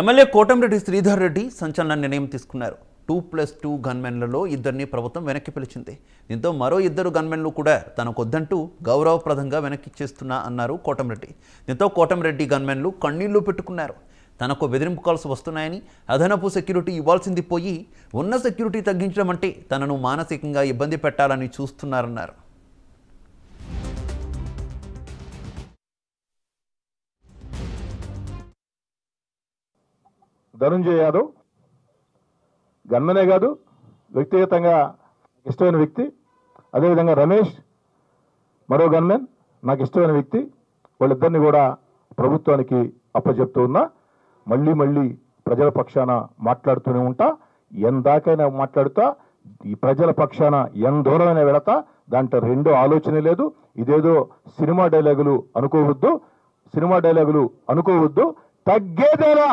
MLA Kotamreddy Sridhar Reddy సంచలన నిర్ణయం తీసుకున్నారు. 2+2 గన్మెన్లలో ఇద్దరిని ప్రభుత్వం వెనక్కి పిలిచింది. దీంతో మరో ఇద్దరు గన్మెన్లు కూడా తనకొద్దంటూ గౌరవప్రదంగా వెనక్కి ఇచ్చేస్తున్నా అన్నారు కోటంరెడ్డి. దీంతో కోటంరెడ్డి గన్మెన్లు కన్నీళ్లు పెట్టుకున్నారు. తనకు బెదిరింపు కాల్స్ వస్తున్నాయని, అదనపు సెక్యూరిటీ ఇవ్వాల్సింది పోయి ఉన్న సెక్యూరిటీ తగ్గించడం అంటే తనను మానసికంగా ఇబ్బంది పెట్టాలని చూస్తున్నారన్నారు. ధనుంజయ యాదవ్ గన్మనే కాదు, వ్యక్తిగతంగా ఇష్టమైన వ్యక్తి. అదేవిధంగా రమేష్ మరో గన్మెన్ నాకు ఇష్టమైన వ్యక్తి. వాళ్ళిద్దరిని కూడా ప్రభుత్వానికి అప్పచెప్తూ ఉన్నా. మళ్ళీ ప్రజల పక్షాన మాట్లాడుతూనే ఉంటా. ఎందాకైనా మాట్లాడుతా. ఈ ప్రజల పక్షాన ఎంత దూరమైన వెళతా. దాంట్లో రెండో ఆలోచన లేదు. ఇదేదో సినిమా డైలాగులు అనుకోవద్దు. తగ్గేదేలా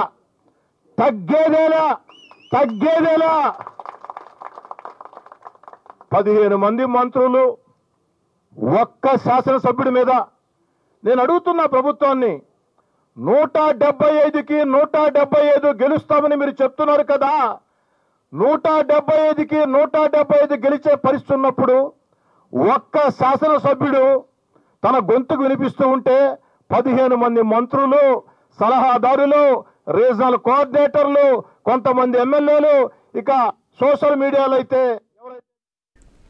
15 మంది మంత్రులు, ఒక్క శాసనసభ్యుడి మీద నేను అడుగుతున్న ప్రభుత్వాన్ని. 175కి 175 గెలుస్తామని మీరు చెప్తున్నారు కదా. 175కి 175 గెలిచే పరిస్థితి ఉన్నప్పుడు ఒక్క శాసనసభ్యుడు తన గొంతుకు వినిపిస్తూ ఉంటే 15 మంది మంత్రులు, సలహాదారులు, రీజనల్ కోఆర్డినేటర్లు, కొంతమంది ఎమ్మెల్యేలు, ఇక సోషల్ మీడియాలో అయితే